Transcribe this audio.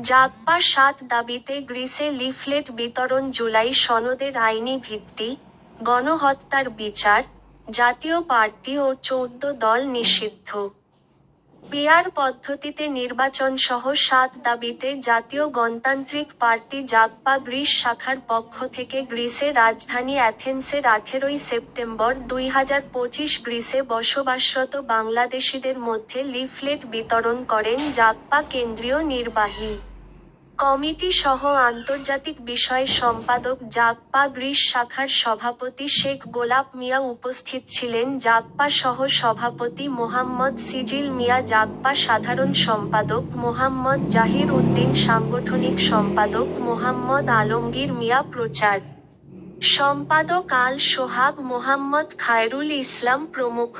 জাগপা ৭ দাবিতে গ্রিসে লিফলেট বিতরণ, জুলাই সনদের আইনি ভিত্তি, গণহত্যার বিচার, জাতীয় পার্টি ও ১৪ দল নিষিদ্ধ। পিআর পদ্ধতিতে নির্বাচনসহ ৭ দাবিতে জাতীয় গণতান্ত্রিক পার্টি জাগপা গ্রিস শাখার পক্ষ থেকে গ্রিসের রাজধানী অ্যাথেন্সের ১৮ই সেপ্টেম্বর ২০২৫ গ্রিসে বসবাসরত বাংলাদেশিদের মধ্যে লিফলেট বিতরণ করেন জাগপা কেন্দ্রীয় নির্বাহী কমিটি সহ আন্তর্জাতিক বিষয় সম্পাদক জাগপা গ্রিস শাখার সভাপতি শেখ গোলাপ মিয়া। উপস্থিত ছিলেন জাগপা সহ সভাপতি মোহাম্মদ সিজিল মিয়া, জাগপা সাধারণ সম্পাদক মোহাম্মদ জাহির উদ্দিন, সাংগঠনিক সম্পাদক মোহাম্মদ আলমগীর মিয়া, প্রচার সম্পাদক আল সোহাগ মোহাম্মদ খায়রুল ইসলাম প্রমুখ।